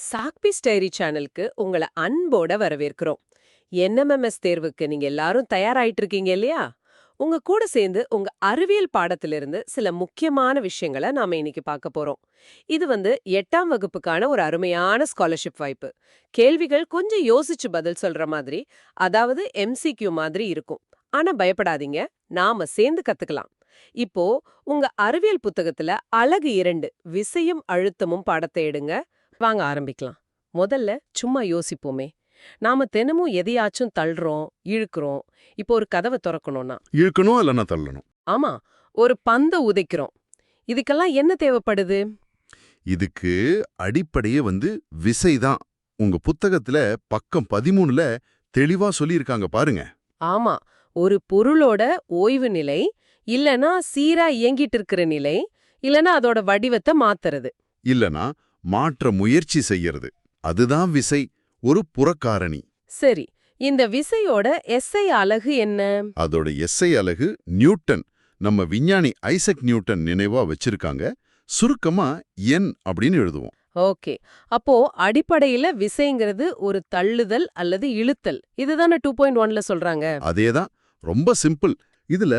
Chalk piece diary சேனலுக்கு உங்களை அன்போட வரவேற்கிறோம். என்எம்எம்எஸ் தேர்வுக்கு நீங்க எல்லாரும் தயாராயிட்டு இருக்கீங்க இல்லையா? உங்க கூட சேர்ந்து உங்க அறிவியல் பாடத்திலிருந்து சில முக்கியமான விஷயங்களை நாம இன்னைக்கு பார்க்க போறோம். இது 8ஆம் வகுப்புக்கான ஒரு அருமையான ஸ்காலர்ஷிப் வாய்ப்பு. கேள்விகள் கொஞ்சம் யோசிச்சு பதில் சொல்ற மாதிரி, அதாவது எம்சிக்யூ மாதிரி இருக்கும். ஆனா பயப்படாதீங்க, நாம சேர்ந்து கத்துக்கலாம். இப்போ உங்க அறிவியல் புத்தகத்துல அலகு 2 விசையும் அழுத்தமும் பாடத்தை எடுங்க. வாங்க ஆரம்பிக்கலாம். முதல்ல சும்மா யோசிப்போமே. நாம தினமும் எதையாச்சும் தள்ளுறோம், இழுக்கிறோம். இப்போ ஒரு கதவை திறக்கணும்னா இழுக்கணும் இல்லைன்னா தள்ளணும். ஆமா, ஒரு பந்த உதைக்கிறோம். இதுக்கெல்லாம் என்ன தேவைப்படுது? இதுக்கு அடிப்படையே விசைதான். உங்க புத்தகத்துல பக்கம் 13ல தெளிவா சொல்லியிருக்காங்க பாருங்க. ஆமா, ஒரு பொருளோட ஓய்வு நிலை, இல்லனா சீரா இயங்கிட்டு இருக்கிற நிலை, இல்லனா அதோட வடிவத்தை மாத்துறது. இல்லனா மாற்ற முயற்சி செய்யறது. அதுதான் விசை, ஒரு புறக்காரணி. சரி, இந்த விசையோட எஸ்ஐ அலகு என்ன? அதோட எஸ்ஐ அலகு நியூட்டன். நம்ம விஞ்ஞானி ஐசக் நியூட்டன் நினைவா வச்சிருக்காங்க. சுருக்கமா என் அப்படின்னு எழுதுவோம். ஓகே, அப்போ அடிப்படையில விசைங்கிறது ஒரு தள்ளுதல் அல்லது இழுத்தல். இதுதானே 2.1ல சொல்றாங்க. அதேதான், ரொம்ப சிம்பிள். இதுல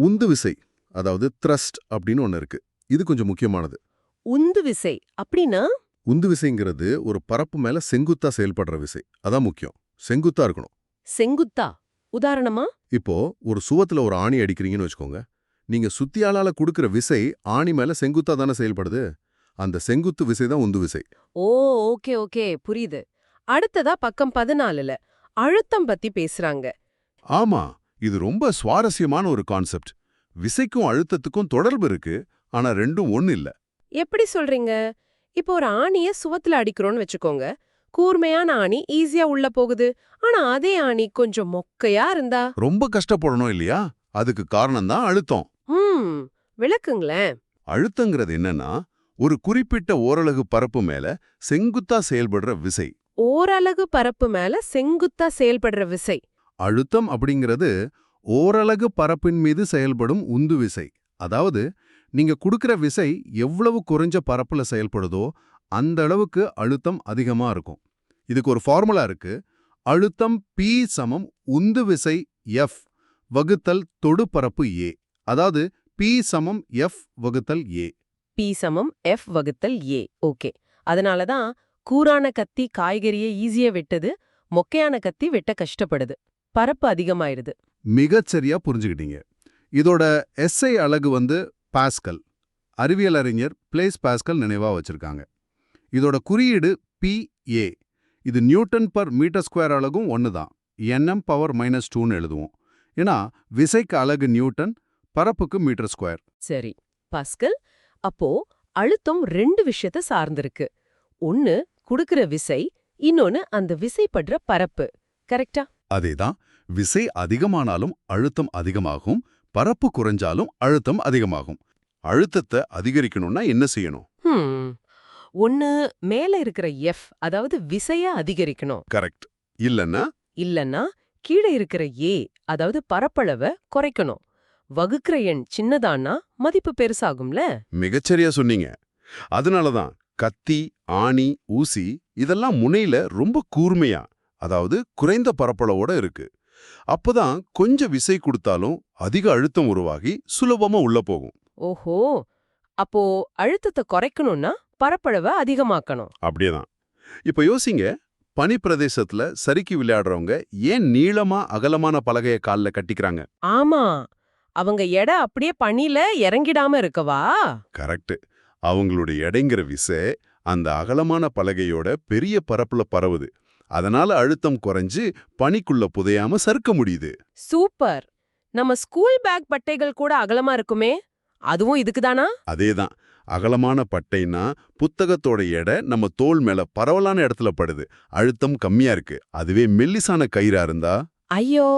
உந்து விசை, அதாவது த்ரஸ்ட் அப்படின்னு ஒன்னு இருக்கு. இது கொஞ்சம் முக்கியமானது. உந்து விசை அப்படின்னா? உந்து விசைங்கிறது ஒரு பரப்பு மேல செங்குத்தா செயல்படுற விசை. அதான் முக்கியம். செங்குத்தா இருக்கணும். செங்குத்தா? உதாரணமா? இப்போ ஒரு சுவத்துல ஒரு ஆணி அடிக்கிறீங்கன்னு வச்சுக்கோங்க. நீங்க சுத்தியாளால கொடுக்கிற விசை ஆணி மேல செங்குத்தா தானே செயல்படுது. அந்த செங்குத்து விசை தான் உந்து விசை. ஓ, ஓகே ஓகே, புரியுது. அடுத்ததா பக்கம் 14ல அழுத்தம் பத்தி பேசுறாங்க. ஆமா, இது ரொம்ப சுவாரஸ்யமான ஒரு கான்செப்ட். விசைக்கும் அழுத்தத்துக்கும் தொடர்பு இருக்கு, ஆனா ரெண்டும் ஒண்ணு இல்ல. எப்படி சொல்றீங்க? இப்போ ஒரு ஆணிய சுவத்துல அடிக்கிறோம்னு வச்சுக்கோங்க. கூர்மையான ஆணி ஈஸியா உள்ள போகுது. ஆனா அதே ஆணி கொஞ்சம் மொக்கையா இருந்தா? ரொம்ப கஷ்டப்படணும் இல்லையா? அதுக்கு காரணம் தான் அழுத்தம். ம், விளக்குங்களேன். அழுத்தங்கிறது என்னன்னா, ஒரு குறிப்பிட்ட ஓரலகு பரப்பு மேல செங்குத்தா செயல்படுற விசை. ஓரலகு பரப்பு மேல செங்குத்தா செயல்படுற விசை. அழுத்தம் அப்படிங்கிறது ஓரலகு பரப்பின் மீது செயல்படும் உந்து விசை. அதாவது நீங்க குடுக்கிற விசை எவ்வளவு குறைஞ்ச பரப்புல செயல்படுதோ அந்த அளவுக்கு அழுத்தம் அதிகமா இருக்கும். இதுக்கு ஒரு ஃபார்முலா இருக்கு. அழுத்தம் P சமம் உந்து விசை F வகுத்தல் தொடுபரப்பு A. அதாவது P சமம் F வகுத்தல் A. P சமம் F வகுத்தல் A. ஓகே. அதனால தான் கூரான கத்தி காய்கறியை ஈஸியா வெட்டுது, மொக்கையான கத்தி வெட்ட கஷ்டப்படுது. பரப்பு அதிகமாயிருது. மிகச்சரியா புரிஞ்சுக்கிட்டீங்க. இதோட எஸ்ஐ அலகு பாஸ்கல். அறிவியல் அறிஞர் பிளேஸ் பாஸ்கல் நினைவா வச்சிருக்காங்க. இதோட குறியீடு PA. இது நியூட்டன் பர் மீட்டர் ஸ்கொயர் அலகும் ஒண்ணுதான். Nm⁻²ன்னு எழுதுவோம். ஏன்னா விசைக்கு அலகு நியூட்டன், பரப்புக்கு மீட்டர் ஸ்கொயர். சரி, பாஸ்கல். அப்போ அழுத்தம் 2 விஷயத்த சார்ந்திருக்கு. ஒன்னு குடுக்கிற விசை, இன்னொன்னு அந்த விசைப்படுற பரப்பு. கரெக்டா? அதேதான், விசை அதிகமானாலும் அழுத்தம் அதிகமாகும், பரப்பு குறைஞ்சாலும் அழுத்தம் அதிகமாகும். அழுத்தத்தை அதிகரிக்கணும்னா என்ன செய்யணும்? ஒன்னு மேல இருக்கிற F, அதாவது விசைய அதிகரிக்கணும். கரெக்ட். இல்லன்னா கீழே இருக்கிற A, அதாவது பரப்பளவை குறைக்கணும். வகுக்கிற எண் சின்னதான்னா மதிப்பு பெருசாகும்ல. மிகச்சரியா சொன்னீங்க. அதனாலதான் கத்தி, ஆணி, ஊசி இதெல்லாம் முனையில ரொம்ப கூர்மையா, அதாவது குறைந்த பரப்பளவோட இருக்கு. அப்பதான் கொஞ்சம் விசை கொடுத்தாலும் அதிக அழுத்தம் உருவாகி சுலபமா உள்ள போகும். ஓஹோ, அப்போ அழுத்தத்தை குறைக்கணும்னா பரப்பளவை அதிகமாக்கணும். அப்படியேதான். இப்ப யோசிங்க, பனி பிரதேசத்துல சறுக்கி விளையாடுறவங்க ஏன் நீளமா அகலமான பலகைய கால்ல கட்டிக்கிறாங்க? ஆமா, அவங்க எடை அப்படியே பனில இறங்கிடாம இருக்கவா? கரெக்ட். அவங்களுடைய எடைங்கிற விசை அந்த அகலமான பலகையோட பெரிய பரப்புல பரவுது. அதனால அழுத்தம் குறைஞ்சு பனிக்குள்ள புதையாம சறுக்க முடியுது. சூப்பர். நம்ம ஸ்கூல் பேக் பட்டைகள் கூட அகலமா இருக்குமே, அதுவும் இதுக்குதானா? அதேதான். அகலமான பட்டைனா புத்தகத்தோட எடை நம்ம தோள் மேல பரவலான இடத்துல படுது, அழுத்தம் கம்மியா இருக்கு. அதுவே மெல்லிசான கயிறா இருந்தா ஐயோ,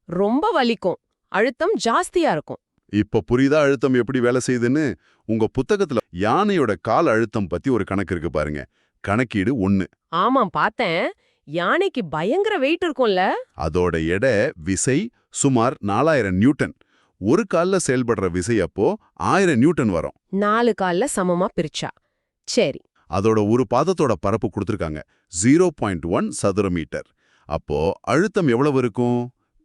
ரொம்ப வலிக்கும், அழுத்தம் ஜாஸ்தியா இருக்கும். இப்ப புரியுதா அழுத்தம் எப்படி வேலை செய்யுதுன்னு? உங்க புத்தகத்துல யானையோட கால் அழுத்தம் பத்தி ஒரு கணக்கு இருக்கு பாருங்க. கணக்கீடு 1. ஆமாம், பார்த்தேன். யானைக்கு பயங்கர வெயிட் இருக்கும்ல. அதோட எடை விசை சுமார் 4000 நியூட்டன். ஒரு கால்ல செயல்படுற விசை அப்போ 1000 நியூட்டன் வரும். 4 கால்ல சமமா பிரிச்சா. சரி. அதோட ஒரு பாதத்தோட பரப்பு கொடுத்திருக்காங்க 0.1 சதுர மீட்டர். அப்போ அழுத்தம் எவ்வளவு இருக்கும்?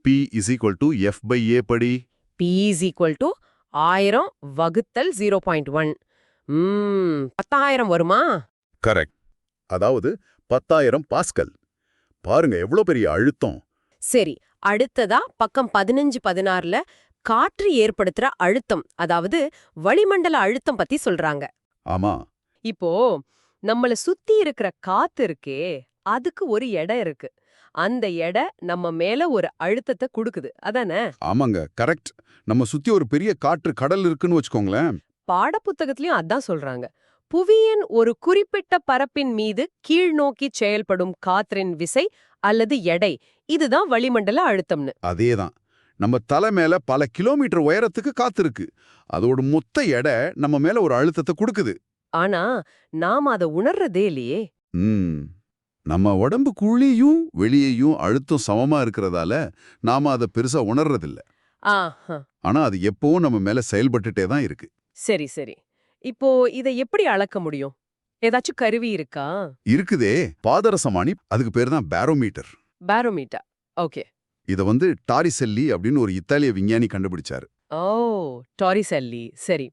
P = F/A படி P = 1000 வகுத்தல் 0.1. 10,000 வருமா? கரெக்ட். அதாவது 10,000 பாஸ்கல். பாருங்க எவ்வளவு பெரிய அழுத்தம். சரி, அடுத்ததா பக்கம் 15, 16ல காற்று ஏற்படுத்துற அழுத்தம், அதாவது வளிமண்டல அழுத்தம் பத்தி சொல்றாங்க. ஆமா, இப்போ நம்மள சுத்தி இருக்கிற காத்து இருக்கே, அதுக்கு ஒரு எடை இருக்கு. அந்த எடை நம்ம மேல ஒரு அழுத்தத்தை குடுக்குது, அதானே? ஆமாங்க, கரெக்ட். நம்ம சுத்தி ஒரு பெரிய காற்று கடல் இருக்குன்னு வச்சுக்கோங்களேன். பாடப்புத்தகத்திலயும் அதான் சொல்றாங்க. புவியின் ஒரு குறிப்பிட்ட பரப்பின் மீது கீழ் நோக்கி செயல்படும் காற்றின் விசை அல்லது எடை, இதுதான் வளிமண்டல அழுத்தம்னு. அதேதான். நம்ம தலை மேல பல கிலோமீட்டர் உயரத்துக்கு காத்து இருக்கு. அதோட மொத்த எடை நம்ம மேல ஒரு அழுத்தத்தை கொடுக்குது. ஆனா நாம அத உணர்றதே இல்லையே. ம். நம்ம உடம்புக்குள்ளேயும் வெளியேயும் அழுத்தம் சமமா இருக்கிறதால நாம அதை பெருசா உணர்றதில்ல. ஆஹா, ஆனா அது எப்பவும் நம்ம மேல செயல்பட்டுட்டே தான் இருக்கு. சரி சரி. இப்போ இத எப்படி அளக்க முடியும்? ஏதாச்சும் கருவி இருக்கா? இருக்குதே, பாதரசமானி, அதுக்கு பேர் தான் பாரோமீட்டர். பாரோமீட்டர். ஓகே. இத டாரிசெல்லி அப்படின்னு ஒரு இத்தாலிய விஞ்ஞானி கண்டுபிடிச்சாரு. ஓ, டாரிசெல்லி. சரி.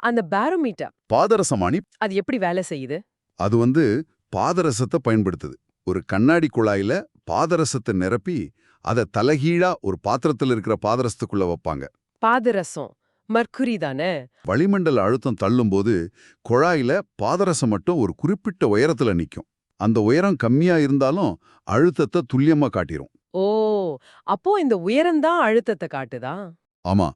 அந்த பாரோமீட்டர் பாதரசமானி அது எப்படி வேலை செய்யுது? அது பாதரசத்தை பயன்படுத்துது. ஒரு கண்ணாடி குழாயில பாதரசத்தை நிரப்பி அதை தலைகீழா ஒரு பாத்திரத்துல இருக்கிற பாதரசத்துக்குள்ள வைப்பாங்க. பாதரசம் மர்க்குரி தானே? வளிமண்டல அழுத்தம் தள்ளும்போது குழாயில பாதரசம் மட்டும் ஒரு குறிப்பிட்ட உயரத்துல நிக்கும். அந்த உயரம் கம்மியா இருந்தாலும் அழுத்தத்தை துல்லியமா காட்டிரும். ஓ, அப்போ இந்த உயரம்தான் அழுத்தத்தை காட்டுதா? ஆமா,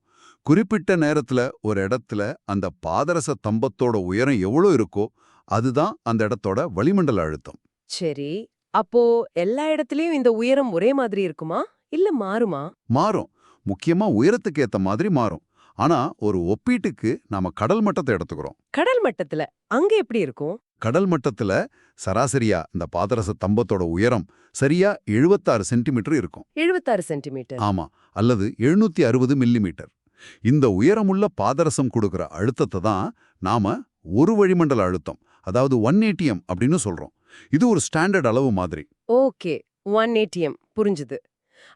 குறிப்பிட்ட நேரத்துல ஒரு இடத்துல அந்த பாதரச தம்பத்தோட உயரம் எவ்வளவு இருக்கோ அதுதான் அந்த இடத்தோட வளிமண்டல அழுத்தம். சரி, அப்போ எல்லா இடத்துலயும் இந்த உயரம் ஒரே மாதிரி இருக்குமா, இல்ல மாறுமா? மாறும். முக்கியமா உயரத்துக்கு ஏத்த மாதிரி மாறும். ஆனா ஒரு ஒப்பீட்டுக்கு நாம கடல் மட்டத்தை எடுத்துக்கிறோம். கடல் மட்டத்துல அங்க எப்படி இருக்கும்? கடல் மட்டத்துல சராசரியா இந்த பாதரச தம்பத்தோட உயரம் சரியா 76 சென்டிமீட்டர் இருக்கும். 76 சென்டிமீட்டர். ஆமா, அல்லது 760 மில்லிமீட்டர். இந்த உயரமுள்ள பாதரசம் கொடுக்கிற அழுத்தத்தை தான் நாம ஒரு வளிமண்டல அழுத்தம், அதாவது 180m அப்படின்னு சொல்றோம். இது ஒரு ஸ்டாண்டர்ட் அளவு மாதிரி. ஓகே, 180m புரிஞ்சுது.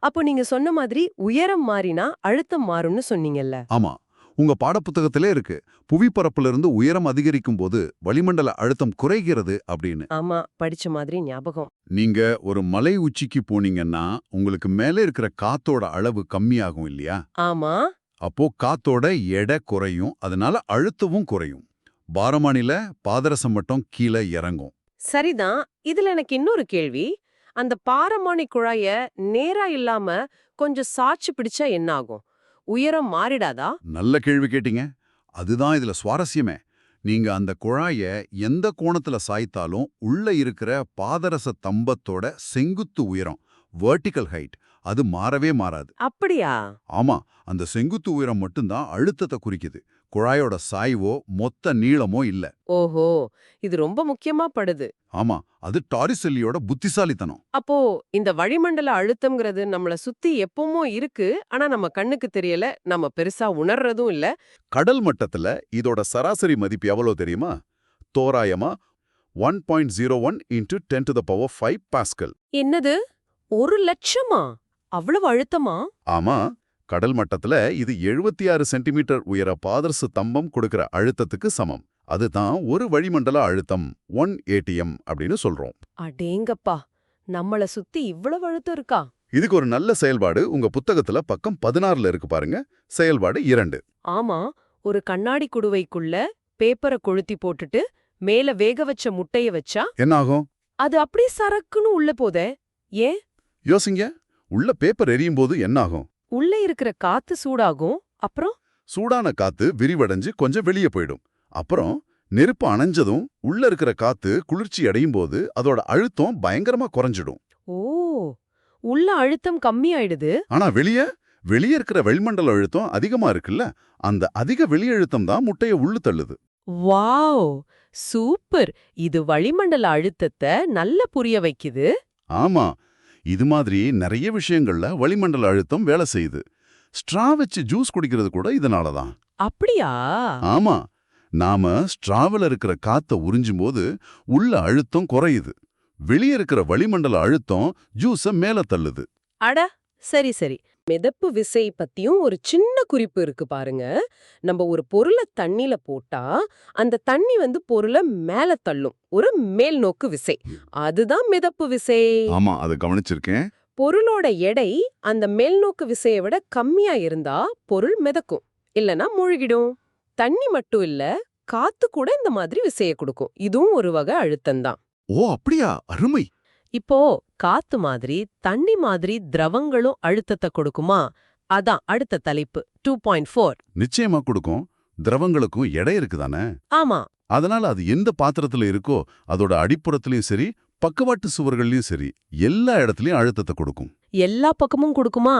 அப்போ நீங்க சொன்ன மாதிரி உயரம் மாறினா அழுத்தம் மாறும்னு சொன்னீங்கல்ல? ஆமா, உங்க பாடப்புத்தகத்திலே இருக்கு, புவிப்பரப்பிலிருந்து உயரம் அதிகரிக்கும் போது வளிமண்டல அழுத்தம் குறைகிறது அப்படின்னு. ஆமா, படிச்ச மாதிரி ஞாபகம். நீங்க ஒரு மலை உச்சிக்கு போனீங்கன்னா உங்களுக்கு மேலே இருக்கிற காத்தோட அளவு கம்மியாகும் இல்லையா? ஆமா. அப்போ காத்தோட எடை குறையும், அதனால அழுத்தமும் குறையும். பாரமானில பாதரசம் மட்டும் கீழே இறங்கும். சரிதான். இதுல எனக்கு இன்னொரு கேள்வி. அந்த பாரமானி குழாய நேரா இல்லாம கொஞ்சம் சாய்ச்சு பிடிச்சா என்ன ஆகும்? உயரம் மாறிடாதா? நல்ல கேள்வி கேட்டீங்க. அதுதான் இதுல சுவாரஸ்யமே. நீங்க அந்த குழாய எந்த கோணத்துல சாய்த்தாலும் உள்ள இருக்கிற பாதரச தம்பத்தோட செங்குத்து உயரம், வெர்டிகல் ஹைட், அது மாறவே மாறாது. அப்படியா? ஆமா, அந்த செங்குத்து உயரம் மட்டும்தான் அழுத்தத்தை குறிக்குது. குழாயோட சாய்வோ மொத்த நீளமோ இல்ல. ஓஹோ, இது ரொம்ப முக்கியமா படுது. ஆமா, அது டாரிசெல்லியோட புத்திசாலித்தனம். அப்போ இந்த வளிமண்டல அழுத்தம்ங்கிறது நம்மள சுத்தி எப்பவும் இருக்கு, ஆனா நம்ம கண்ணுக்கு தெரியல, நம்ம பெருசா உணர்றதும் இல்ல. கடல் மட்டத்துல இதோட சராசரி மதிப்பு எவ்வளவு தெரியுமா? தோராயமா 1.01 × 10⁵ பாஸ்கல். என்னது, 1,00,000? அவ்வளவு அழுத்தமா? ஆமா, கடல் மட்டத்துல இது 76 சென்டிமீட்டர் உயர பாதரச தம்பம் கொடுக்கிற அழுத்தத்துக்கு சமம். அதுதான் ஒரு வளிமண்டல அழுத்தம், 180m அப்படின்னு சொல்றோம். அடேங்கப்பா, நம்மள சுத்தி இவ்வளவு அழுத்தம் இருக்கா? இதுக்கு ஒரு நல்ல செயல்பாடு உங்க புத்தகத்துல பக்கம் 16ல இருக்கு பாருங்க. செயல்பாடு 2. ஆமா, ஒரு கண்ணாடி குடுவைக்குள்ள பேப்பரை கொளுத்தி போட்டுட்டு மேல வேக வச்ச முட்டைய வச்சா என்ன ஆகும்? அது அப்படியே சரக்குன்னு உள்ள போதே. ஏன்? யோசிங்க, உள்ள பேப்பர் எரியும் போது என்ன ஆகும்? உள்ள இருக்கிற காத்து சூடாகும். அப்புறம் சூடான காத்து விரிவடைஞ்சு கொஞ்சம் வெளியே போயிடும். அப்புறம் நெருப்பு அணைஞ்சதும் உள்ள இருக்கிற காத்து குளிர்ச்சி அடையும் போது அதோட அழுத்தம் பயங்கரமா குறைஞ்சிடும். ஓ, உள்ள அழுத்தம் கம்மியாயிடுது. ஆனா வெளியே இருக்கிற வெளிமண்டல அழுத்தம் அதிகமா இருக்குல்ல, அந்த அதிக வெளியழுத்தம் தான் முட்டைய உள்ளு தள்ளுது. Wow, super. இது வளிமண்டல அழுத்தத்தை நல்ல புரிய வைக்குது. ஆமா, இது மாதிரி நிறைய விஷயங்கள்ல வளிமண்டல அழுத்தம் வேலை செய்யுது. ஸ்ட்ரா வச்சு ஜூஸ் குடிக்கிறது கூட இதனால தான். அப்படியா? ஆமா, நாம ஸ்ட்ராவில் இருக்கிற காத்த உறிஞ்சும் போது உள்ள அழுத்தம் குறையுது. வெளியே இருக்கிற வளிமண்டல அழுத்தம் ஜூஸ மேல தள்ளுது. அட சரி சரி. மிதப்பு விசை பத்தியும் ஒரு சின்ன குறிப்பு இருக்கு பாருங்க. நம்ம ஒரு பொருளை தண்ணில போட்டா அந்த தண்ணி பொருளை மேல தள்ளும். ஒரு மேல் நோக்கு விசை. அதுதான் மிதப்பு விசை. ஆமா, அதை கவனிச்சிருக்கேன். பொருளோட எடை அந்த மேல்நோக்கு விசையை விட கம்மியா இருந்தா பொருள் மிதக்கும், இல்லனா மூழ்கிடும். தண்ணி மட்டும் இல்ல, காத்து கூட இந்த மாதிரி விசையை கொடுக்கும். இதுவும் ஒரு வகை அழுத்தம்தான். ஓ அப்படியா, அருமை. இப்போ காத்து மாதிரி தண்ணி மாதிரி திரவங்களும் அழுத்தத்தை கொடுக்குமா? அதான் அடுத்த தலைப்பு 2.4. நிச்சயமா கொடுக்கும். திரவங்களுக்கும் எடை இருக்குதானே. ஆமா. அதனால அது எந்த பாத்திரத்துல இருக்கோ அதோட அடிப்புறத்துலயும் சரி, பக்கவாட்டு சுவர்கள்லயும் சரி, எல்லா இடத்துலயும் அழுத்தத்தை கொடுக்கும். எல்லா பக்கமும் கொடுக்குமா?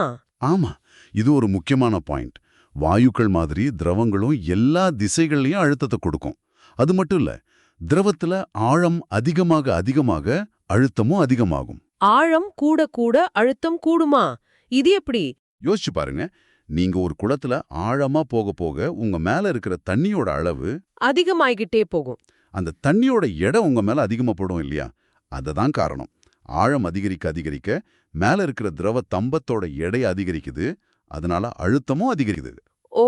ஆமா, இது ஒரு முக்கியமான பாயிண்ட். வாயுக்கள் மாதிரி திரவங்களும் எல்லா திசைகள்லயும் அழுத்தத்தை கொடுக்கும். அது மட்டும் இல்ல, திரவத்துல ஆழம் அதிகமாக அழுத்தமும் அதிகமாகும். ஆழம் கூட கூட அழுத்தம் கூடுமா? இது எப்படி? யோசிச்சு பாருங்க. நீங்க ஒரு குளத்துல ஆழமா போக போக உங்க மேல இருக்கிற தண்ணியோட அளவு அதிகமாகிட்டே போகும். அந்த தண்ணியோட எடை உங்க மேல அதிகமாப்படும் இல்லையா? அததான் காரணம். ஆழம் அதிகரிக்க மேல இருக்கிற திரவ தம்பத்தோட எடை அதிகரிக்குது. அதனால அழுத்தமும் அதிகரிக்குது. ஓ,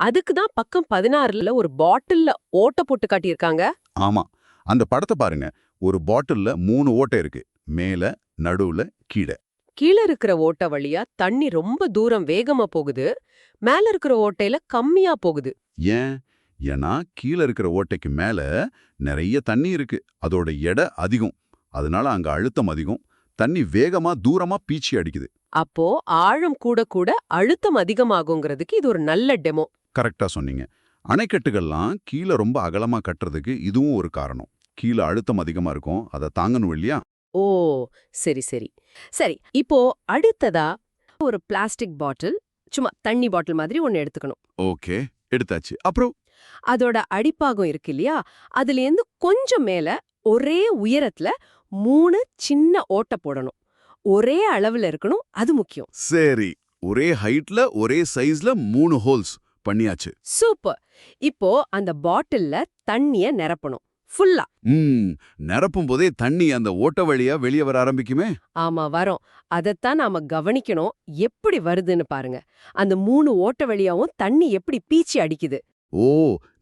அதுக்கு தான் பக்கம் 16ல ஒரு பாட்டில்ல ஓட்ட போட்டு காட்டியிருக்காங்க. ஆமா, அந்த படத்தை பாருங்க. ஒரு பாட்டில்ல 3 ஓட்டை இருக்கு. மேல, நடுவுல, கீழே. கீழ இருக்கிற ஓட்டை வழியா தண்ணி ரொம்ப தூரம் வேகமா போகுது, மேல இருக்கிற ஓட்டையில கம்மியா போகுது. ஏன்? ஏன்னா கீழே இருக்கிற ஓட்டைக்கு மேல நிறைய தண்ணி இருக்கு. அதோட எடை அதிகம். அதனால அங்க அழுத்தம் அதிகம். தண்ணி வேகமா தூரமா பீச்சி அடிக்குது. அப்போ ஆழம் கூட கூட அழுத்தம் அதிகமாகுங்கிறதுக்கு இது ஒரு நல்ல டெமோ. கரெக்டா சொன்னீங்க. அணைக்கட்டுகள்லாம் கீழே ரொம்ப அகலமா கட்டுறதுக்கு இதுவும் ஒரு காரணம். கீழே அழுத்தம் அதிகமா இருக்கும். அதை தாங்கணும் இல்லையா? ஓ, சரி சரி சரி. இப்போ அடுத்ததா ஒரு பிளாஸ்டிக் பாட்டில், சும்மா தண்ணி பாட்டில் மாதிரி ஒன்னு எடுத்துக்கணும். ஓகே, எடுத்தாச்சு. அப்புறம் அதோட அடிப்பாகம் இருக்கு இல்லையா, அதுலேருந்து கொஞ்சம் மேல ஒரே உயரத்துல 3 சின்ன ஓட்டை போடணும். ஒரே அளவுல இருக்கணும், அது முக்கியம். சரி, ஒரே ஹைட்ல ஒரே சைஸ்ல 3 ஹோல்ஸ் பண்ணியாச்சு. சூப்பர். இப்போ அந்த பாட்டில்ல தண்ணிய நிரப்பணும் ஃபுல்லா. நிரப்பும் போதே தண்ணி அந்த ஓட்ட வழியா வெளியே வர ஆரம்பிக்குமே. ஆமா, வரோம். அதத்தான் நாம கவனிக்கணும். எப்படி வருதுன்னு பாருங்க. அந்த 3 ஓட்ட வழியாவும் தண்ணி எப்படி பீச்சி அடிக்குது. ஓ,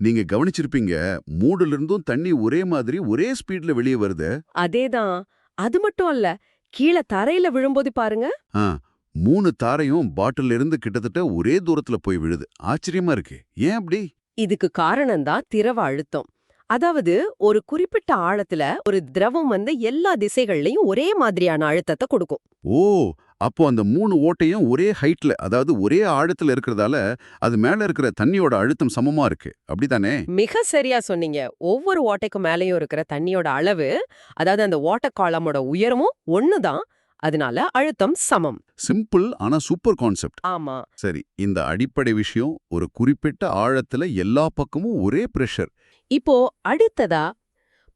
நீங்க கவனிச்சிருப்பீங்க. மூடுல இருந்தும் தண்ணி ஒரே மாதிரி ஒரே ஸ்பீட்ல வெளியே வருது. அதேதான். அது மட்டும் அல்ல, கீழே தரையில விழும்போது பாருங்க. 3 தாரையும் பாட்டில்ல இருந்து கிட்டத்தட்ட ஒரே தூரத்துல போய் விழுது. ஆச்சரியமா இருக்கு. ஏன் அப்படி? இதுக்கு காரணம்தான் திரவ அழுத்தம். அதாவது ஒரு குறிப்பிட்ட ஆழத்துல ஒரு திரவம் எல்லா திசைகள்லயும் ஒரே மாதிரியான அழுத்தத்தை கொடுக்கும். ஓ, அப்போ அந்த 3 ஓட்டையும் ஒரே ஹைட்ல, அதாவது ஒரே ஆழத்துல இருக்கிறதால அது மேல இருக்கிற தண்ணியோட அழுத்தம் சமமா இருக்கு. அப்படிதானே? மிக சரியா சொன்னீங்க. ஒவ்வொரு ஓட்டைக்கும் மேலேயும் இருக்கிற தண்ணியோட அளவு, அதாவது அந்த வாட்டர் காலமோட உயரமும் ஒண்ணுதான். அதனால அழுத்தம் சமம். சிம்பிள், ஆனா சூப்பர் கான்செப்ட். ஆமா. சரி, இந்த அடிப்படை விஷயம் ஒரு குறிப்பிட்ட ஆழத்துல எல்லா பக்கமும் ஒரே பிரஷர். இப்போ அடுத்ததா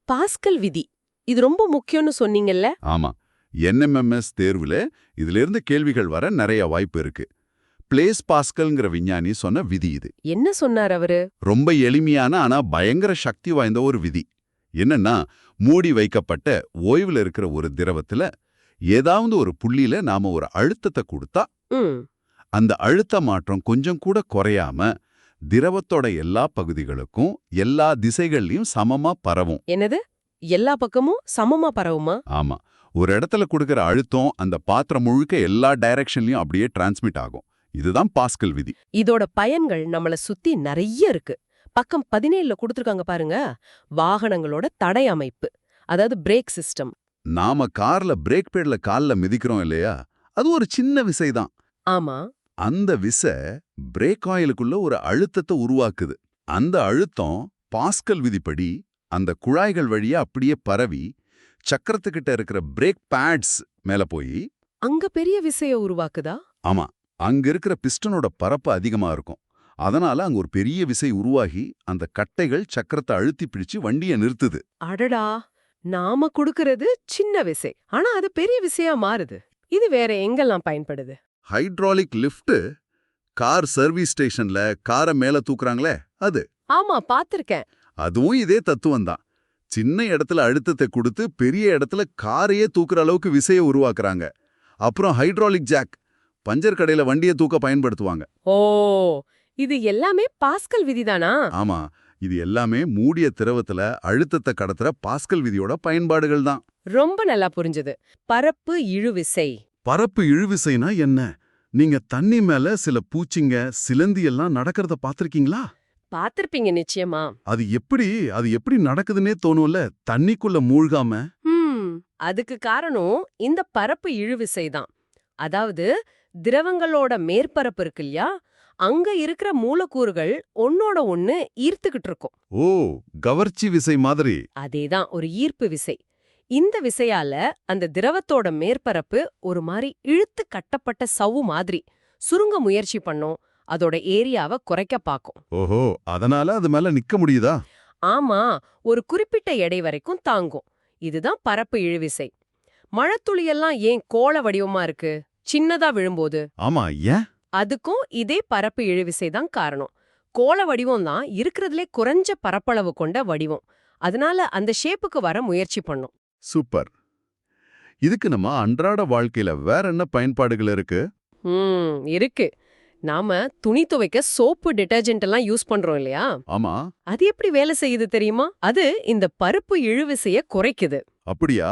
பாஸ்கல் விதி. இது ரொம்ப முக்கியம்னு சொன்னீங்கல்ல? ஆமா, என்எம்எம்எஸ் தேர்வுல இதுல இருந்து கேள்விகள் வர நிறைய வாய்ப்பு இருக்கு. பிளேஸ் பாஸ்கல்ங்கிற விஞ்ஞானி சொன்ன விதி இது. என்ன சொன்னார் அவரு? ரொம்ப எளிமையான ஆனா பயங்கர சக்தி வாய்ந்த ஒரு விதி. என்னன்னா, மூடி வைக்கப்பட்ட ஓய்வுல இருக்கிற ஒரு திரவத்துல ஏதாவது ஒரு புள்ளியில நாம ஒரு அழுத்தத்தை கொடுத்தா அந்த அழுத்த மாற்றம் கொஞ்சம் கூட குறையாம திரவத்தோட எல்லா பகுதிகளுக்கும் எல்லா திசைகள்லயும் சமமா பரவும். என்னது? எல்லா பக்கமும் சமமா பரவுமா? ஆமா, ஒரு இடத்துல கொடுக்கிற அழுத்தம் அந்த பாத்திரம் முழுக்க எல்லா டைரக்ஷன்லயும் அப்படியே டிரான்ஸ்மிட் ஆகும். இதுதான் பாஸ்கல் விதி. இதோட பயன்கள் நம்மள சுத்தி நிறைய இருக்கு. பக்கம் 17ல கொடுத்திருக்காங்க பாருங்க. வாகனங்களோட தடை அமைப்பு, அதாவது பிரேக் சிஸ்டம். நாம கார்ல பிரேக் பேட்ல கால்ல மிதிக்கிறோம் இல்லையா, அது ஒரு சின்ன விசைதான். ஆமா. அந்த விசை பிரேக் ஆயிலுக்குள்ள ஒரு அழுத்தத்தை உருவாக்குது. அந்த அழுத்தம் பாஸ்கல் விதிப்படி அந்த குழாய்கள் வழியா அப்படியே பரவி சக்கரத்துக்கிட்ட இருக்கிற பிரேக் பேட்ஸ் மேல போய் அங்க பெரிய விசைய உருவாக்குதா? ஆமா, அங்க இருக்கிற பிஸ்டனோட பரப்பு அதிகமா இருக்கும். அதனால அங்க ஒரு பெரிய விசை உருவாகி அந்த கட்டைகள் சக்கரத்தை அழுத்தி பிடிச்சு வண்டியை நிறுத்துது. அடடா, நாம கொடுக்கறது சின்ன விசை, ஆனா அது பெரிய விசையா மாறுது. இது வேற எங்கெல்லாம் பயன்படுது? ஹைட்ராலிக் லிஃப்ட், கார் சர்வீஸ் ஸ்டேஷன்ல காரை மேல தூக்குறாங்களே அது. ஆமா, பாத்திருக்கேன். அதுவும் இதே தத்துவம்தான். சின்ன இடத்துல அழுத்தத்தை கொடுத்து பெரிய இடத்துல காரையே தூக்குற அளவுக்கு விசையை உருவாக்குறாங்க. அப்புறம் ஹைட்ராலிக் ஜாக், பஞ்சர் கடையில வண்டியை தூக்க பயன்படுத்துவாங்க. ஓ, இது எல்லாமே பாஸ்கல் விதிதானா? ஆமா, இது எல்லாமே மூடிய திரவத்துல அழுத்தத்தை கடத்துற பாஸ்கல் விதியோட பயன்பாடுகள் தான். ரொம்ப நல்லா புரிஞ்சது. பரப்பு இழுவிசை. பரப்பு இழுவிசைனா என்ன? நீங்க தண்ணி மேல சில பூச்சிங்க, சிலந்தி எல்லாம் நடக்கிறத பாத்திருக்கீங்களா? பாத்திருப்பீங்க நிச்சயமா. அது எப்படி நடக்குதுன்னே தோணும்ல, தண்ணிக்குள்ள மூழ்காம. அதுக்கு காரணம் இந்த பரப்பு இழுவிசை தான். அதாவது திரவங்களோட மேற்பரப்பு இருக்கு இல்லையா, அங்க இருக்கிற மூலக்கூறுகள் ஒன்னோட ஒன்னு ஈர்த்துக்கிட்டு இருக்கும். ஓ, கவர்ச்சி விசை மாதிரி. அதேதான், ஒரு ஈர்ப்பு விசை. இந்த விசையால அந்த திரவத்தோட மேற்பரப்பு ஒரு மாதிரி இழுத்து கட்டப்பட்ட சவ்வு மாதிரி சுருங்க முயற்சி பண்ணும், அதோட ஏரியாவை குறைக்க பாக்கும். ஓஹோ, அதனால அது மேல நிக்க முடியுதா? ஆமா, ஒரு குறிப்பிட்ட எடை வரைக்கும் தாங்கும். இதுதான் பரப்பு இழுவிசை. மழைத்துளியெல்லாம் ஏன் கோள வடிவமா இருக்கு, சின்னதா விழும்போது? ஆமா, ஏன்? அதுக்கும் இதே பரப்பு இழுவிசை தான் காரணம். கோள வடிவம் தான் இருக்கிறதுலே குறைஞ்ச பரப்பளவு கொண்ட வடிவம். அதனால அந்த ஷேப்புக்கு வர முயற்சி பண்ணும். சூப்பர். இதுக்கு நம்ம அன்றாட வாழ்க்கையில வேற என்ன பயன்பாடுகள் இருக்கு? இருக்கு. நாம துணி துவைக்க சோப்பு, டிடர்ஜென்ட் எல்லாம் யூஸ் பண்றோம் இல்லையா? ஆமா. அது எப்படி வேலை செய்யுது தெரியுமா? அது இந்த பருப்பு இழுவிசைய குறைக்குது. அப்படியா?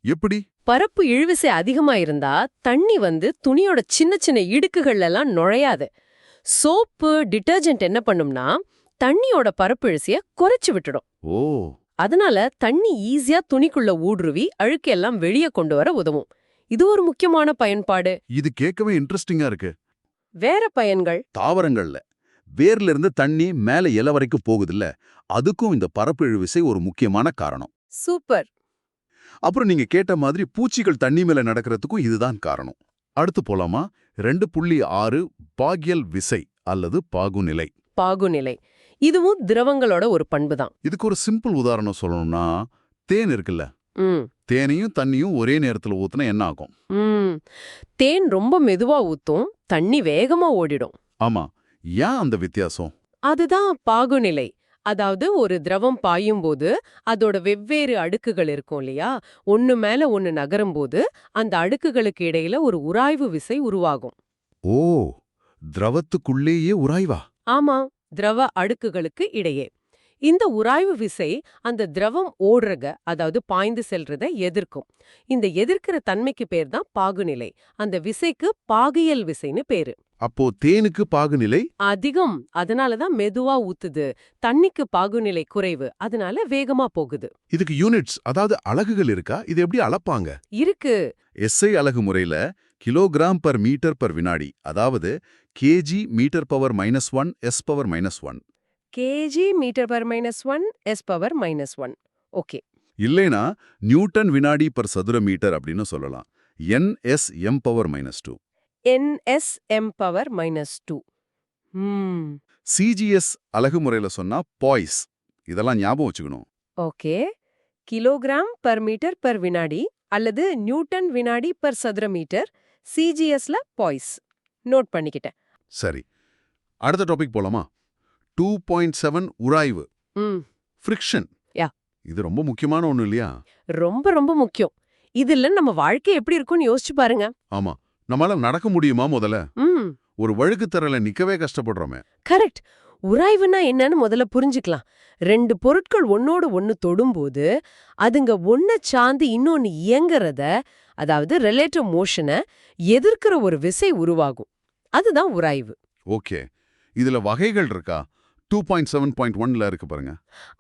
எப்படி? பரப்பு இழுவிசை அதிகமா இருந்தா தண்ணி வந்து துணியோட சின்ன சின்ன இடுக்குகள்ல எல்லாம் நுழையாது. சோப்பு, டிடர்ஜென்ட் என்ன பண்ணும்னா தண்ணியோட பரப்பு இழுவிசைய குறைச்சு விட்டுடும். ஓ, அதனால தண்ணி ஈஸியா துணிக்குள்ள ஊடுருவி அழுக்கெல்லாம் வெளியே கொண்டு வர உதவும். இது ஒரு முக்கியமான பயன்பாடு. இது கேட்கவே இன்ட்ரெஸ்டிங்கா இருக்கு. வேற பயன்கள்? தாவரங்கள்ல வேர்ல இருந்து தண்ணி மேல இலை வரைக்கும் போகுதுல்ல, அதுக்கும் இந்த பரப்பு இழுவிசை ஒரு முக்கியமான காரணம். சூப்பர். அப்புறம் நீங்க கேட்ட மாதிரி பூச்சிகள் தண்ணி மேல நடக்கிறதுக்கும் இதுதான் காரணம். அடுத்து போலாமா? 2.6 பாகியல் விசை அல்லது பாகுநிலை. பாகுநிலை இதுவும் திரவங்களோட ஒரு பண்பு தான். இதுக்கு ஒரு சிம்பிள் உதாரணம் சொல்லணும்னா, தேன் இருக்குல்ல, தேனையும் தண்ணியும் ஒரே நேரத்துல ஊத்துனா என்ன ஆகும்? தேன் ரொம்ப மெதுவா ஊத்தும், தண்ணி வேகமா ஓடிடும். ஆமா, ஏன் அந்த வித்தியாசம்? அதுதான் பாகுநிலை. அதாவது ஒரு திரவம் பாயும் போது அதோட வெவ்வேறு அடுக்குகள் இருக்கும் இல்லையா, ஒன்னு மேல ஒன்னு நகரும்போது அந்த அடுக்குகளுக்கு இடையில ஒரு உராய்வு விசை உருவாகும். ஓ, திரவத்துக்குள்ளேயே உராய்வா? ஆமா, திரவ அடுக்குகளுக்கு இடையே. இந்த உராய்வு விசை அந்த திரவம் ஓடுறத, அதாவது பாய்ந்து செல்றத எதிர்க்கும். இந்த எதிர்க்கிற தன்மைக்கு பேர் தான் பாகுநிலை. அந்த விசைக்கு பாகியல் விசைன்னு பேரு. அப்போ தேனுக்கு பாகுநிலை அதிகம், அதனாலதான் மெதுவா ஊத்துது. தண்ணிக்கு பாகுநிலை குறைவு, அதனால வேகமா போகுது. இதுக்கு யூனிட்ஸ், அதாவது அலகுகள் இருக்கா? இது எப்படி அளப்பாங்க? இருக்கு. எஸ்ஐ அலகு முறையில கிலோகிராம் பர் மீட்டர் பர் வினாடி, அதாவது KG metre power -1 S power -1. KG metre per -1 S power -1. Okay. இல்லைனா நியூட்டன் வினாடி பர் சதுர மீட்டர் அப்படின்னு சொல்லலாம். NS M power -2. NS M power -2. CGS அலகு முறையில சொன்னா பாய்ஸ். இதெல்லாம் ஞாபகம் வச்சுக்கணும். Okay. Kilogram per metre per வினாடி அல்லது நியூட்டன் வினாடி பர் சதுர மீட்டர், சிஜிஎஸ்ல பாய்ஸ். நோட் பண்ணிக்கிட்டேன். சரி, அடுத்த டாபிக் போலாமா? 2.7 உராய்வு, ஃப்ரிக்ஷன். இது ரொம்ப முக்கியமான ஒண்ணு இல்லையா? ரொம்ப ரொம்ப முக்கியம். இதுல நம்ம வாழ்க்கை எப்படி இருக்கும்னு யோசிச்சு பாருங்க. ஆமா, நம்மளால நடக்க முடியுமா? முதல்ல ஒரு வழுக்கு தரையில நிக்கவே கஷ்டப்படுறோமே. கரெக்ட். உராய்வுனா என்னன்னு முதல்ல புரிஞ்சுக்கலாம். ரெண்டு பொருட்கள் ஒன்னோடு ஒன்னு தொடும்போது அதுங்க ஒன்ன சார்ந்து இன்னொன்னு இயங்குறத, அதாவது ரிலேட்டிவ் மோஷனை எதிர்க்கிற ஒரு விசை உருவாகும். அதுதான் உராய்வு. ஓகே, இதுல வகைகள் இருக்கா? 2.7.1ல இருக்கு பாருங்க.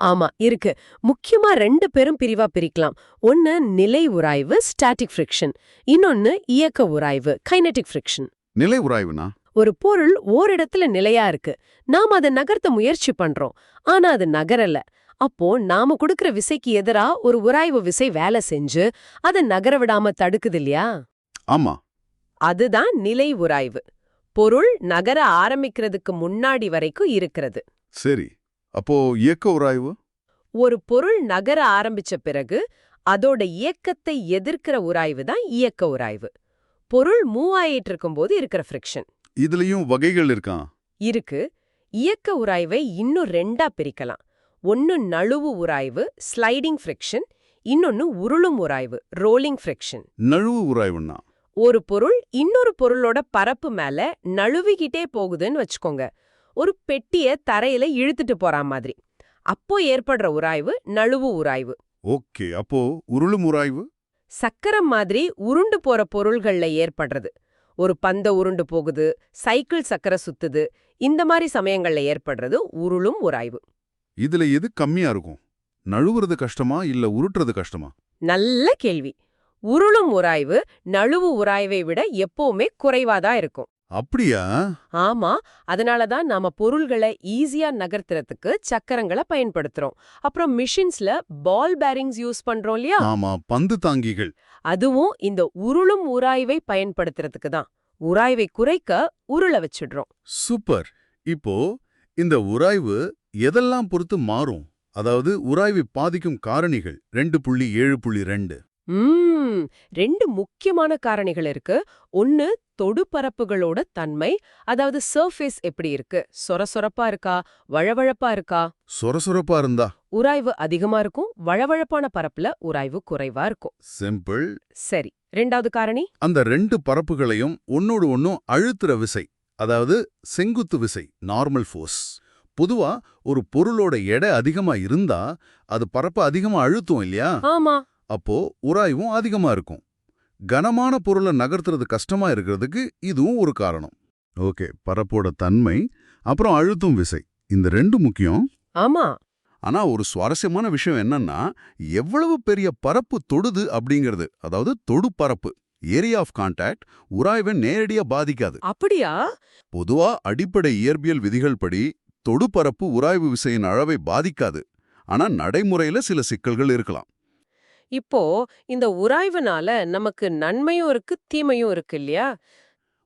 ஆமா, இருக்கு. முக்கியமா ரெண்டு பெரும் பிரிவா பிரிக்கலாம். ஒன்னு நிலை உராய்வு, ஸ்டாட்டிக் ஃப்ரிக்ஷன். இன்னொன்னு இயக்க உராய்வு, கைனெட்டிக் ஃப்ரிக்ஷன். நிலை உராய்வுனா ஒரு பொருள் ஓரிடத்துல நிலையா இருக்கு, நாம அதை நகர்த்த முயற்சி பண்றோம், ஆனா அது நகரல. அப்போ நாம கொடுக்கிற விசைக்கு எதிரா ஒரு உராய்வு விசை வேலை செஞ்சு அதை நகர விடாம தடுக்குது இல்லையா? ஆமா, அதுதான் நிலை உராய்வு. பொருள் நகர ஆரம்பிக்கிறதுக்கு முன்னாடி வரைக்கும் இருக்கிறது. சரி, அப்போ இயக்க உராய்வு? ஒரு பொருள் நகர ஆரம்பிச்ச பிறகு அதோட இயக்கத்தை எதிர்க்கிற உராய்வு தான் இயக்க உராய்வு. பொருள் மூவ் ஆயிட்டு இருக்கும்போது இருக்கிற ஃப்ரிக்ஷன். இதுலயும் வகைகள் இருக்கா? இருக்கு. இயக்க உராய்வை இன்னும் ரெண்டா பிரிக்கலாம். ஒன்னு நழுவு உராய்வு ஸ்லைடிங் ஃப்ரிக்ஷன், இன்னொன்னு உருளும் உராய்வு ரோலிங் ஃப்ரிக்ஷன். நழுவு உராய்வுன்னா ஒரு பொருள் இன்னொரு பொருளோட பரப்பு மேல நழுவிக்கிட்டே போகுதுன்னு வச்சுக்கோங்க. ஒரு பெட்டிய தரையில இழுத்துட்டு போற மாதிரி. அப்போ ஏற்படுற உராய்வு நழுவு உராய்வு. ஓகே, அப்போ உருளும் உராய்வு சக்கரம் மாதிரி உருண்டு போற பொருள்கள்ல ஏற்படுறது. ஒரு பந்த உருண்டு போகுது, சைக்கிள் சக்கர சுத்துது, இந்த மாதிரி சமயங்கள்ல ஏற்படுறது உருளும் உராய்வு. இதுல எது கம்மியா இருக்கும்? நழுவுறது கஷ்டமா இல்ல உருட்டுறது கஷ்டமா? நல்ல கேள்வி. உருளும் உராய்வு நழுவு உராய்வை விட எப்பவுமே குறைவாதான் இருக்கும். அப்படியா? ஆமா, அதனாலதான் நாம பொருள்களை ஈஸியா நகர்த்துறதுக்கு சக்கரங்களை பயன்படுத்துறோம். அப்புறம் மிஷின்ஸ்ல பால் பேரிங்ஸ் யூஸ் பண்றோம் இல்லையா? ஆமா, பந்து தாங்கிகள். அதுவும் இந்த உருளும் உராய்வை பயன்படுத்துறதுக்கு தான். உராய்வை குறைக்க உருள வச்சிடுறோம். சூப்பர். இப்போ இந்த உராய்வு எதெல்லாம் பொறுத்து மாறும்? அதாவது உராய்வை பாதிக்கும் காரணிகள் 2.7.2. ரெண்டு முக்கியமான காரணிகள் இருக்கு. ஒன்னு தொடுபரப்புகளோட தன்மை, அதாவது சர்ஃபேஸ் எப்படி இருக்கு, சொரசொரப்பா இருக்கா, வழவழப்பா இருக்கா. சொரசொரப்பா இருந்தா உராய்வு அதிகமா இருக்கும், வழவழப்பான பரப்புல உராய்வு குறைவா இருக்கும். சிம்பிள். சரி, ரெண்டாவது காரணி அந்த 2 பரப்புகளையும் ஒன்னோடு ஒன்னும் அழுத்துற விசை, அதாவது செங்குத்து விசை, நார்மல் ஃபோர்ஸ். பொதுவா ஒரு பொருளோட எடை அதிகமா இருந்தா அது பரப்ப அதிகமா அழுத்தும் இல்லையா? ஆமா. அப்போ உராய்வும் அதிகமா இருக்கும். கனமான பொருளை நகர்த்துறது கஷ்டமா இருக்கிறதுக்கு இதுவும் ஒரு காரணம். ஓகே, பரப்போட தன்மை அப்புறம் அழுத்தும் விசை, இந்த 2 முக்கியம். ஆமா. ஆனா ஒரு சுவாரஸ்யமான விஷயம் என்னன்னா, எவ்வளவு பெரிய பரப்பு தொடுது அப்படிங்கிறது, அதாவது தொடு பரப்பு, ஏரியா ஆஃப் கான்டாக்ட், உராய்வை நேரடியா பாதிக்காது. அப்படியா? பொதுவா அடிப்படை இயற்பியல் விதிகள் படி தொடுபரப்பு உராய்வு விசையின் அளவை பாதிக்காது. ஆனா நடைமுறையில சில சிக்கல்கள் இருக்கலாம். இப்போ இந்த உராய்வுனால நமக்கு நன்மையும் இருக்கு, தீமையும் இருக்கு இல்லையா?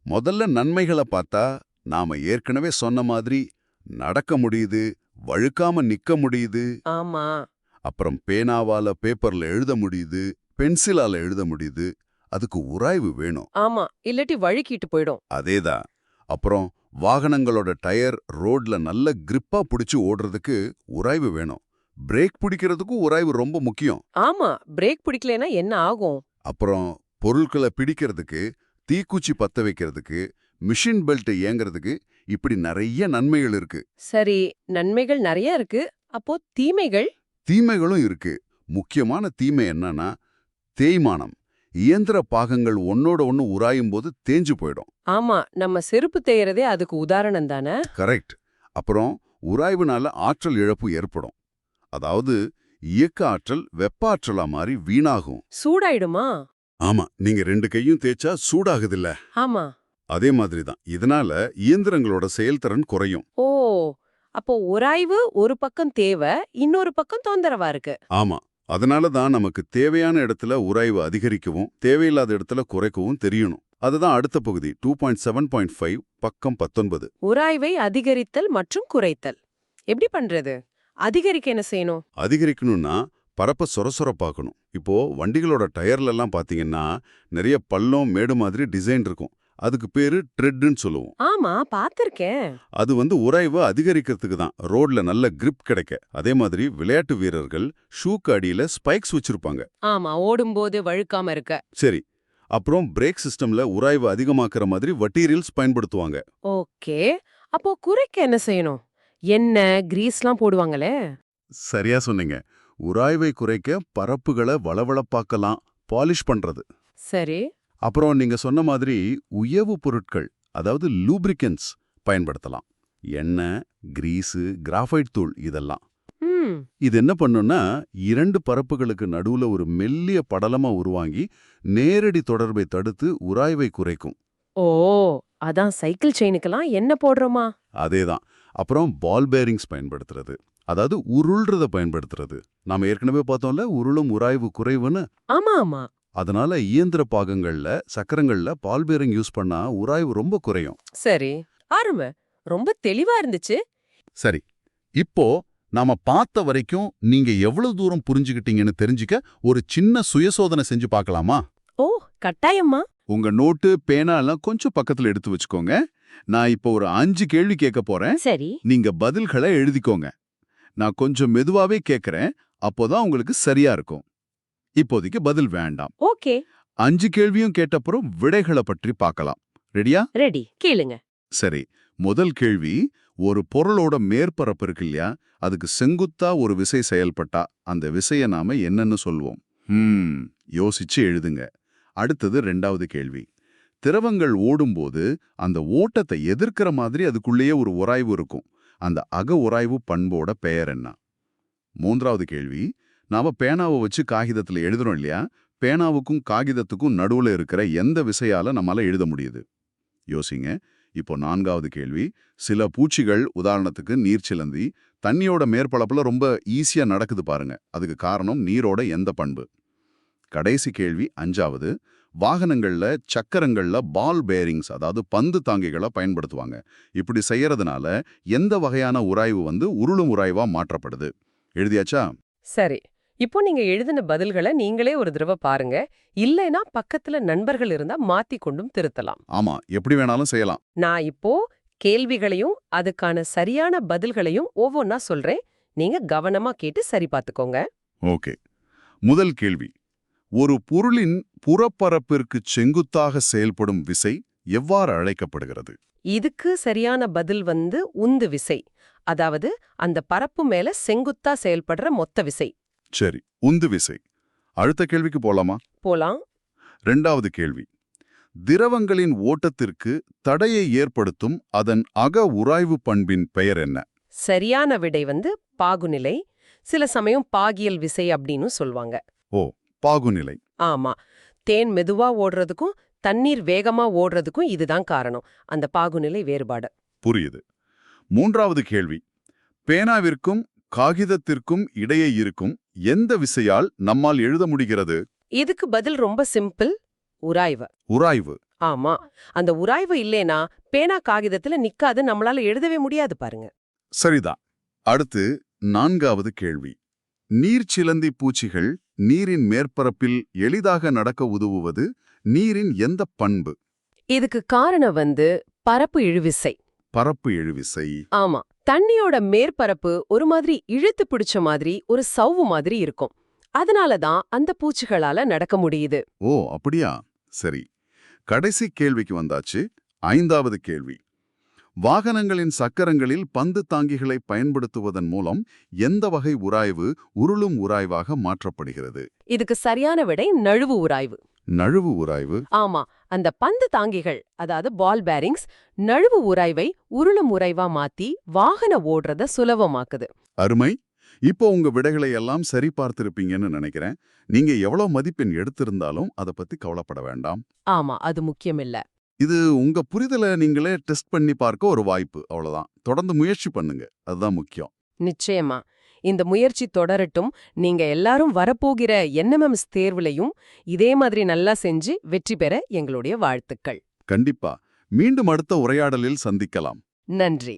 முதல்ல நன்மைகளை பார்த்தா, நாம ஏற்கனவே சொன்ன மாதிரி நடக்க முடியுது, வழுக்காம நிக்க முடியுது. ஆமா. அப்புறம் பேனாவால பேப்பர்ல எழுத முடியுது, பென்சிலால எழுத முடியுது. அதுக்கு உராய்வு வேணும். ஆமா, இல்லாட்டி வழுக்கிட்டு போயிடும். அதேதான். அப்புறம் வாகனங்களோட டயர் ரோட்ல நல்ல கிரிப்பா பிடிச்சு ஓடுறதுக்கு உராய்வு வேணும். பிரேக் பிடிக்கிறதுக்கும் உராய்வு ரொம்ப முக்கியம். ஆமா, பிரேக் பிடிக்கலனா என்ன ஆகும்? அப்புறம் பொருட்களை பிடிக்கிறதுக்கு, தீக்குச்சி பத்த வைக்கிறதுக்கு, மிஷின் பெல்ட் இயங்குறதுக்கு, இப்படி நிறைய நன்மைகள் இருக்கு. சரி, நன்மைகள் நிறைய இருக்கு. அப்போ தீமைகள்? தீமைகளும் இருக்கு. முக்கியமான தீமை என்னன்னா தேய்மானம். இயந்திர பாகங்கள் ஒன்னோட ஒன்னு உராயும் போது தேஞ்சு போயிடும். ஆமா, நம்ம செருப்பு தேயறதே அதுக்கு உதாரணம் தானே. கரெக்ட். அப்புறம் உராய்வுனால ஆற்றல் இழப்பு ஏற்படும். அதாவது இயக்க ஆற்றல் வெப்ப ஆற்றலா மாறி வீணாகும். சூடாயிடுமா? ஆமா, நீங்க 2 கையும் தேய்ச்சா சூடாகுதில்ல, ஆமா. அதே மாதிரி தான். இதனால இயந்திரங்களோட செயல்திறன் குறையும். ஓ, அப்போ உராய்வு ஒரு பக்கம் தேவை, இன்னொரு பக்கம் தொந்தரவா இருக்கு. ஆமா, அதனால தான் நமக்கு தேவையான இடத்துல உராய்வு அதிகரிக்கவும் தேவையில்லாத இடத்துல குறைக்கவும் தெரியணும். அதுதான் அடுத்த பகுதி 2.7.5 பக்கம் 19. உராய்வை அதிகரித்தல் மற்றும் குறைத்தல் எப்படி பண்றது? அதிகரிக்க என்ன செய்யணும்? அதிகரிக்கணும்னா பரப்ப சொரசொரப்பாக்கணும். இப்போ வண்டிகளோட டயர்ல எல்லாம் பாத்தீங்கன்னா நிறைய பள்ளம் மேடு மாதிரி டிசைன் இருக்கும். அதுக்கு பேரு ட்ரெட்னு சொல்லுவோம். ஆமா, பாத்திருக்கேன். அது உராய்வை அதிகரிக்கிறதுக்கு தான், ரோட்ல நல்ல கிரிப் கிடைக்க. அதே மாதிரி விளையாட்டு வீரர்கள் ஷூக்கு அடியில ஸ்பைக்ஸ் வச்சிருப்பாங்க. ஆமா, ஓடும்போது வழுக்காம இருக்க. சரி, அப்புறம் பிரேக் சிஸ்டம்ல உராய்வு அதிகமாக்குற மாதிரி வட்டீரியல்ஸ் பயன்படுத்துவாங்க. ஓகே, அப்போ குறைக்க என்ன செய்யணும்? எண்ணெய், கிரீஸ்லாம் போடுவாங்களே. சரியா சொன்னீங்க. உராய்வை குறைக்க பரப்புகளை வளவளப்பாக்கலாம், பாலிஷ் பண்றது. சரி. அப்புறம் நீங்க சொன்ன மாதிரி உயவு பொருட்கள், அதாவது லூப்ரிகன்ஸ் பயன்படுத்தலாம். எண்ணெய், கிரீஸு, கிராஃபைட் தூள் இதெல்லாம். இது என்ன பண்ணுன்னா 2 பரப்புகளுக்கு நடுவுல ஒரு மெல்லிய படலமா உருவாங்கி நேரடி தொடர்பை தடுத்து உராய்வை குறைக்கும். ஓ, அதான் சைக்கிள் செயினுக்கெல்லாம் என்ன போடுறோமா? அதேதான். அப்புறம் பால் பேரிங்ஸ் பயன்படுத்துறது, அதாவது உருள்றத பயன்படுத்துறது. நாம ஏற்கனவே பார்த்தோம்ல உருளும் உராய்வு குறைவுன்னு. ஆமா ஆமா. அதனால இயந்திர பாகங்கள்ல சக்கரங்கள்ல பால் பேரிங் யூஸ் பண்ணா உராய்வு ரொம்ப குறையும். சரி, ஆரம்ப ரொம்ப தெளிவா இருந்துச்சு. சரி, இப்போ நாம பார்த்த வரைக்கும் நீங்க எவ்வளவு தூரம் புரிஞ்சுக்கிட்டீங்கன்னு தெரிஞ்சுக்க ஒரு சின்ன சுயசோதனை செஞ்சு பார்க்கலாமா? ஓ, கட்டாயமா. உங்க நோட்டு பேனா எல்லாம் கொஞ்சம் பக்கத்துல எடுத்து வச்சுக்கோங்க. நான் இப்போ ஒரு 5 கேள்வி கேட்க போறேன். சரி. நீங்க பதில்களை எழுதிக்கோங்க. நான் கொஞ்சம் மெதுவாவே கேட்கறேன். அப்போதான் உங்களுக்கு சரியா இருக்கும். இப்போதைக்கு பதில் வேண்டாம். ஓகே. 5 கேள்வியும் கேட்டப்புறம் விடைகளை பற்றி பார்க்கலாம். ரெடியா? ரெடி. கேளுங்க. சரி. முதல் கேள்வி, ஒரு பொருளோட மேற்பரப்பு இருக்கு இல்லையா, அதுக்கு செங்குத்தா ஒரு விசை செயல்பட்டா அந்த விசையை நாம என்னன்னு சொல்வோம்? யோசிச்சு எழுதுங்க. அடுத்தது 2வது கேள்வி. திரவங்கள் ஓடும்போது அந்த ஓட்டத்தை எதிர்க்கிற மாதிரி அதுக்குள்ளேயே ஒரு உராய்வு இருக்கும். அந்த அக உராய்வு பண்போட பெயர் என்ன? 3வது கேள்வி. நாம பேனாவை வச்சு காகிதத்துல எழுதுறோம் இல்லையா, பேனாவுக்கும் காகிதத்துக்கும் நடுவுல இருக்கிற எந்த விசையால நம்மால எழுத முடியுது? யோசிங்க. இப்போ 4வது கேள்வி. சில பூச்சிகள், உதாரணத்துக்கு நீர்ச்சிலந்தி, தண்ணியோட மேற்பரப்புல ரொம்ப ஈஸியா நடக்குது பாருங்க. அதுக்கு காரணம் நீரோட எந்த பண்பு? கடைசி கேள்வி 5வது. வாகனங்கள்ல சக்கரங்கள்ல பால் பேரிங்ஸ், அதாவது பந்து தாங்கிகளை பயன்படுத்துவாங்க. இப்படி செய்யறதுனால எந்த வகையான உராய்வு உருளும் உராய்வா மாற்றப்படுது? எழுதியாச்சா? சரி. இப்போ நீங்க எழுதின பதில்களை நீங்களே ஒரு தடவை பாருங்க. இல்லைனா பக்கத்துல நண்பர்கள் இருந்தா மாத்தி கொண்டும் திருத்தலாம். ஆமா, எப்படி வேணாலும் செய்யலாம். நான் இப்போ கேள்விகளையும் அதுக்கான சரியான பதில்களையும் ஒவ்வொன்னா சொல்றேன். நீங்க கவனமா கேட்டு சரி பார்த்துக்கோங்க. ஓகே. முதல் கேள்வி. ஒரு பொருளின் புறப்பரப்பிற்கு செங்குத்தாக செயல்படும் விசை எவ்வாறு அழைக்கப்படுகிறது? இதுக்கு சரியான பதில் உந்து விசை. அதாவது அந்த பரப்பு மேல செங்குத்தா செயல்படுற மொத்த விசை. சரி, உந்து விசை. அடுத்த கேள்விக்கு போலாமா? போலாம். 2வது கேள்வி. திரவங்களின் ஓட்டத்திற்கு தடையை ஏற்படுத்தும் அதன் அக உராய்வு பண்பின் பெயர் என்ன? சரியான விடை பாகுநிலை. சில சமயம் பாகியல் விசை அப்படின்னு சொல்வாங்க. ஓ, பாகுநிலை. ஆமா. தேன் மெதுவா ஓடுறதுக்கும் தண்ணீர் வேகமா ஓடுறதுக்கும் இதுதான் காரணம். அந்த பாகுநிலை வேறுபாடு. புரியுது. 3வது கேள்வி. பேனாவிற்கும் காகிதத்திற்கும் இடையே இருக்கும் எந்த விசையால் நம்மால் எழுத முடிகிறது? இதுக்கு பதில் ரொம்ப சிம்பிள். உராய்வு. உராய்வு. ஆமா. அந்த உராய்வு இல்லேனா பேனா காகிதத்துல நிக்காது, நம்மளால எழுதவே முடியாது பாருங்க. சரிதான். அடுத்து 4வது கேள்வி. நீர்ச்சிலந்தி பூச்சிகள் நீரின் மேற்பரப்பில் எளிதாக நடக்க உதவுவது நீரின் எந்த பண்பு? இதுக்கு காரணம் பரப்பு இழுவிசை. பரப்பு இழுவிசை. ஆமா. தண்ணியோட மேற்பரப்பு ஒரு மாதிரி இழுத்து பிடிச்ச மாதிரி, ஒரு சவ்வு மாதிரி இருக்கும். அதனாலதான் அந்த பூச்சிகளால நடக்க முடியுது. ஓ, அப்படியா? சரி. கடைசி கேள்விக்கு வந்தாச்சு. 5வது கேள்வி. வாகனங்களின் சக்கரங்களில் பந்து தாங்கிகளை பயன்படுத்துவதன் மூலம் எந்த வகை உராய்வு உருளும் உராய்வாக மாற்றப்படுகிறது? இதுக்கு சரியான விடை நழுவு உராய்வு. நழுவு உராய்வு. ஆமா. அந்த பந்து தாங்கிகள், அதாவது பால் பேரிங்ஸ், நழுவு உராய்வை உருளும் உராய்வா மாத்தி வாகன ஓடுறத சுலபமாக்குது. அருமை. இப்போ உங்க விடைகளை எல்லாம் சரி பார்த்திருப்பீங்கன்னு நினைக்கிறேன். நீங்க எவ்வளவு மதிப்பெண் எடுத்திருந்தாலும் அதை பத்தி கவலைப்பட வேண்டாம். ஆமா, அது முக்கியமில்ல. இது உங்க புரிதலை நீங்களே டெஸ்ட் பண்ணி பார்க்க ஒரு வாய்ப்பு, அவ்வளவுதான். தொடர்ந்து முயற்சி பண்ணுங்க, அதுதான் முக்கியம். நிச்சயமா. இந்த முயற்சி தொடரட்டும். நீங்க எல்லாரும் வரப்போகிற NMMS தேர்வுலையும் இதே மாதிரி நல்லா செஞ்சு வெற்றி பெற எங்களுடைய வாழ்த்துக்கள். கண்டிப்பா. மீண்டும் அடுத்த உரையாடலில் சந்திக்கலாம். நன்றி.